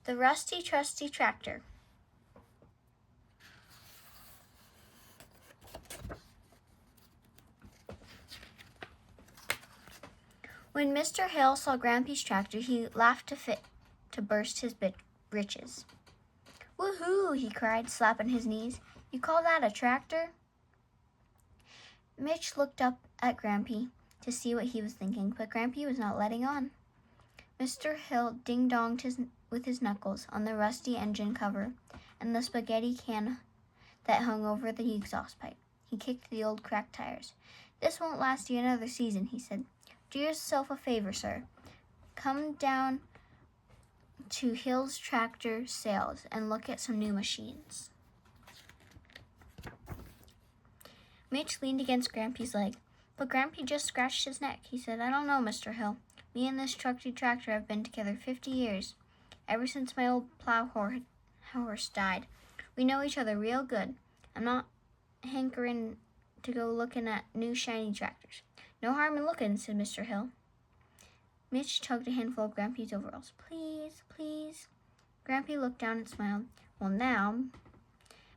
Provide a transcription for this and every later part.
The Rusty Trusty Tractor. When Mr. Hill saw Grampy's tractor, he laughed to burst his breeches. "Woohoo!" he cried, slapping his knees. "You call that a tractor?" Mitch looked up at Grampy to see what he was thinking, but Grampy was not letting on. Mr. Hill ding-donged with his knuckles on the rusty engine cover and the spaghetti can that hung over the exhaust pipe. He kicked the old cracked tires. "This won't last you another season," he said. "Do yourself a favor, sir. Come down to Hill's Tractor Sales and look at some new machines." Mitch leaned against Grampy's leg, but Grampy just scratched his neck. He said, "I don't know, Mr. Hill. Me and this trusty tractor have been together 50 years, ever since my old plow horse died. We know each other real good. I'm not hankering to go looking at new shiny tractors." "No harm in looking," said Mr. Hill. Mitch tugged a handful of Grampy's overalls. "Please, please." Grampy looked down and smiled. "Well, now,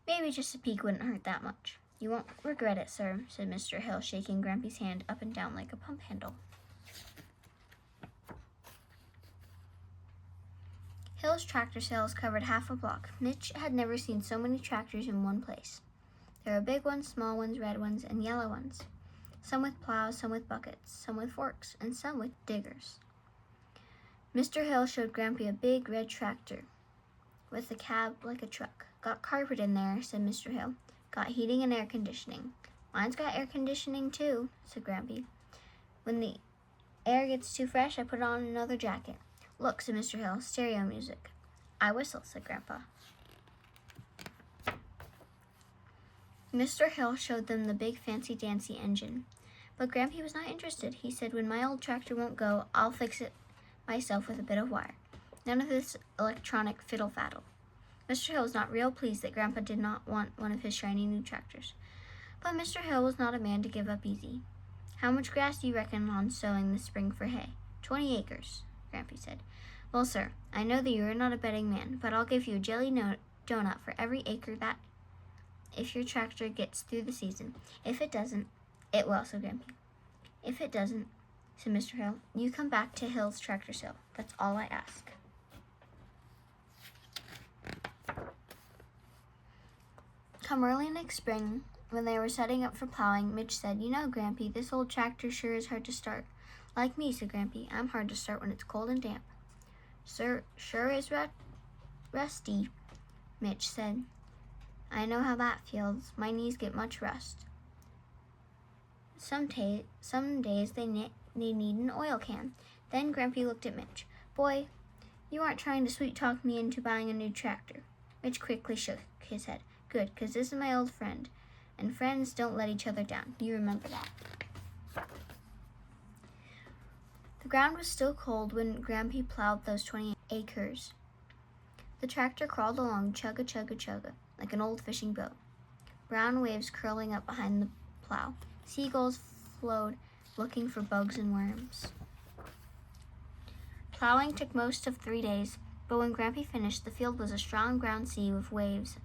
maybe just a peek wouldn't hurt that much." "You won't regret it, sir," said Mr. Hill, shaking Grampy's hand up and down like a pump handle. Hill's Tractor Sales covered half a block. Mitch had never seen so many tractors in one place. There were big ones, small ones, red ones, and yellow ones. Some with plows, some with buckets, some with forks, and some with diggers. Mr. Hill showed Grampy a big red tractor with a cab like a truck. "Got carpet in there," said Mr. Hill. "Got heating and air conditioning." "Mine's got air conditioning too," said Grampy. "When the air gets too fresh, I put on another jacket." "Look," said Mr. Hill, "stereo music." "I whistle," said Grandpa. Mr. Hill showed them the big fancy-dancy engine. But Grampy was not interested. He said, "When my old tractor won't go, I'll fix it myself with a bit of wire. None of this electronic fiddle-faddle." Mr. Hill was not real pleased that Grandpa did not want one of his shiny new tractors. But Mr. Hill was not a man to give up easy. "How much grass do you reckon on sowing this spring for hay?" 20 acres, Grampy said. "Well, sir, I know that you are not a betting man, but I'll give you a jelly donut for every acre that if your tractor gets through the season. If it doesn't, it will," said Grampy. "If it doesn't," said Mr. Hill, "you come back to Hill's Tractor Sale. That's all I ask." Come early next spring, when they were setting up for plowing, Mitch said, "You know, Grampy, this old tractor sure is hard to start." "Like me," said Grampy. "I'm hard to start when it's cold and damp." "Sir, sure is rusty," Mitch said. "I know how that feels. My knees get much rust. Some days they need an oil can." Then Grampy looked at Mitch. "Boy, you aren't trying to sweet-talk me into buying a new tractor." Mitch quickly shook his head. "Good, 'cause this is my old friend, and friends don't let each other down. You remember that." The ground was still cold when Grampy plowed those 20 acres. The tractor crawled along, chugga, chugga, chugga, like an old fishing boat. Brown waves curling up behind the plow. Seagulls flowed, looking for bugs and worms. Plowing took most of 3 days, but when Grampy finished, the field was a strong brown sea with waves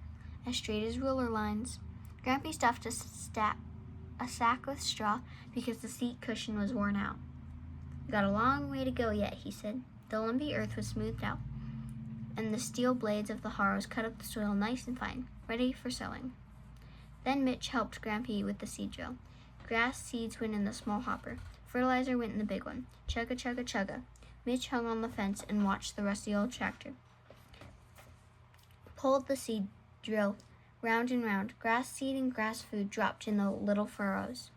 as straight as ruler lines. Grampy stuffed a sack with straw because the seat cushion was worn out. "We've got a long way to go yet," he said. The lumpy earth was smoothed out, and the steel blades of the harrows cut up the soil nice and fine, ready for sowing. Then Mitch helped Grampy with the seed drill. Grass seeds went in the small hopper. Fertilizer went in the big one. Chugga, chugga, chugga. Mitch hung on the fence and watched the rusty old tractor. Pulled the seed drill round and round. Grass seed and grass food dropped in the little furrows.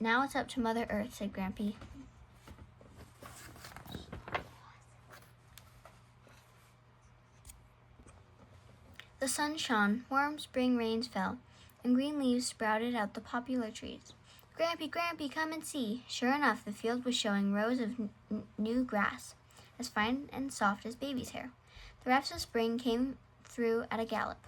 "Now it's up to Mother Earth," said Grampy. The sun shone, warm spring rains fell, and green leaves sprouted out the popular trees. "Grampy, Grampy, come and see." Sure enough, the field was showing rows of new grass, as fine and soft as baby's hair. The rafts of spring came through at a gallop.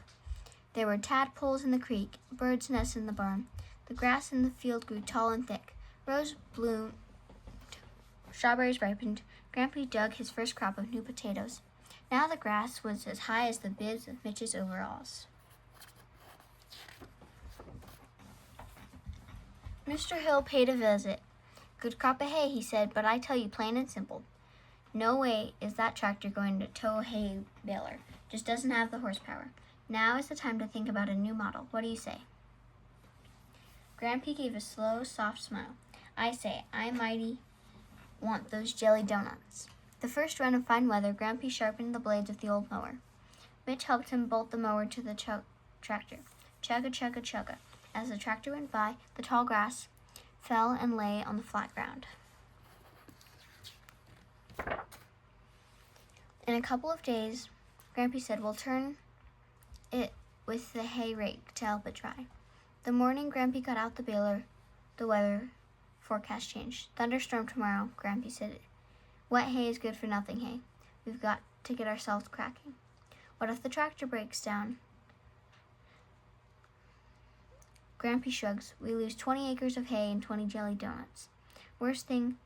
There were tadpoles in the creek, birds' nests in the barn. The grass in the field grew tall and thick. Rose bloomed, strawberries ripened. Grampy dug his first crop of new potatoes. Now the grass was as high as the bibs of Mitch's overalls. Mr. Hill paid a visit. "Good crop of hay," he said, "but I tell you plain and simple, no way is that tractor going to tow a hay baler. Just doesn't have the horsepower. Now is the time to think about a new model. What do you say?" Grampy gave a slow, soft smile. "I say, I mighty want those jelly donuts." The first run of fine weather, Grampy sharpened the blades of the old mower. Mitch helped him bolt the mower to the tractor. Chugga, chugga, chugga. As the tractor went by, the tall grass fell and lay on the flat ground. In a couple of days, Grampy said, "We'll turn it with the hay rake to help it dry." The morning Grampy got out the baler, the weather forecast changed. "Thunderstorm tomorrow," Grampy said. "Wet hay is good for nothing hay. We've got to get ourselves cracking." "What if the tractor breaks down?" Grampy shrugs. "We lose 20 acres of hay and 20 jelly donuts. Worse things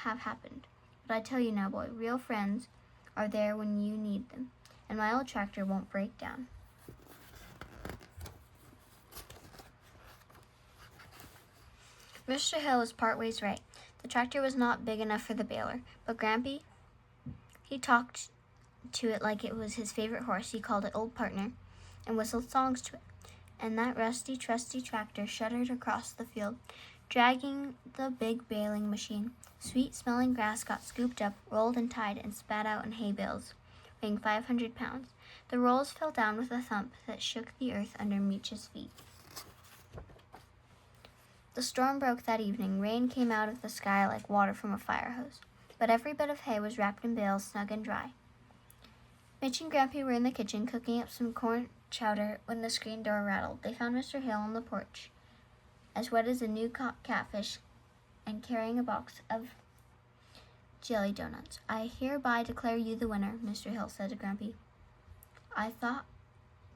have happened. But I tell you now, boy, real friends are there when you need them, and my old tractor won't break down." Mr. Hill was part ways right. The tractor was not big enough for the baler, but Grampy, he talked to it like it was his favorite horse. He called it Old Partner and whistled songs to it. And that rusty, trusty tractor shuddered across the field, dragging the big baling machine. Sweet-smelling grass got scooped up, rolled and tied, and spat out in hay bales, weighing 500 pounds. The rolls fell down with a thump that shook the earth under Mitch's feet. The storm broke that evening. Rain came out of the sky like water from a fire hose, but every bit of hay was wrapped in bales, snug and dry. Mitch and Grampy were in the kitchen cooking up some corn chowder when the screen door rattled. They found Mr. Hill on the porch, as wet as a new caught catfish, and carrying a box of jelly donuts. "I hereby declare you the winner," Mr. Hill said to Grampy. "I thought,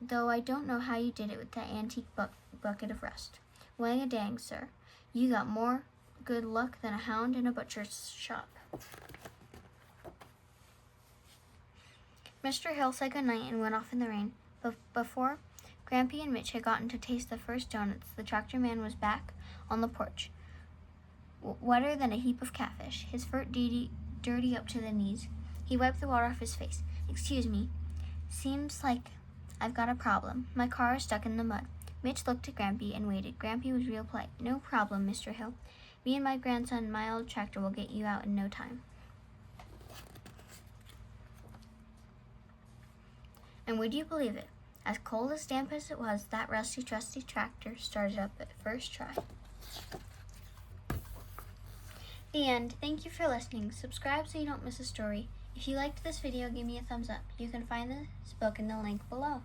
though I don't know how you did it with that antique bucket of rust. Wang a dang, sir. You got more good luck than a hound in a butcher's shop." Mr. Hill said good night and went off in the rain. But before Grampy and Mitch had gotten to taste the first donuts, the tractor man was back on the porch, wetter than a heap of catfish, his fur dirty up to the knees. He wiped the water off his face. "Excuse me. Seems like I've got a problem. My car is stuck in the mud." Mitch looked at Grampy and waited. Grampy was real polite. "No problem, Mr. Hill. Me and my grandson, my old tractor, will get you out in no time." And would you believe it? As cold as damp as it was, that rusty, trusty tractor started up at first try. The end. Thank you for listening. Subscribe so you don't miss a story. If you liked this video, give me a thumbs up. You can find this book in the link below.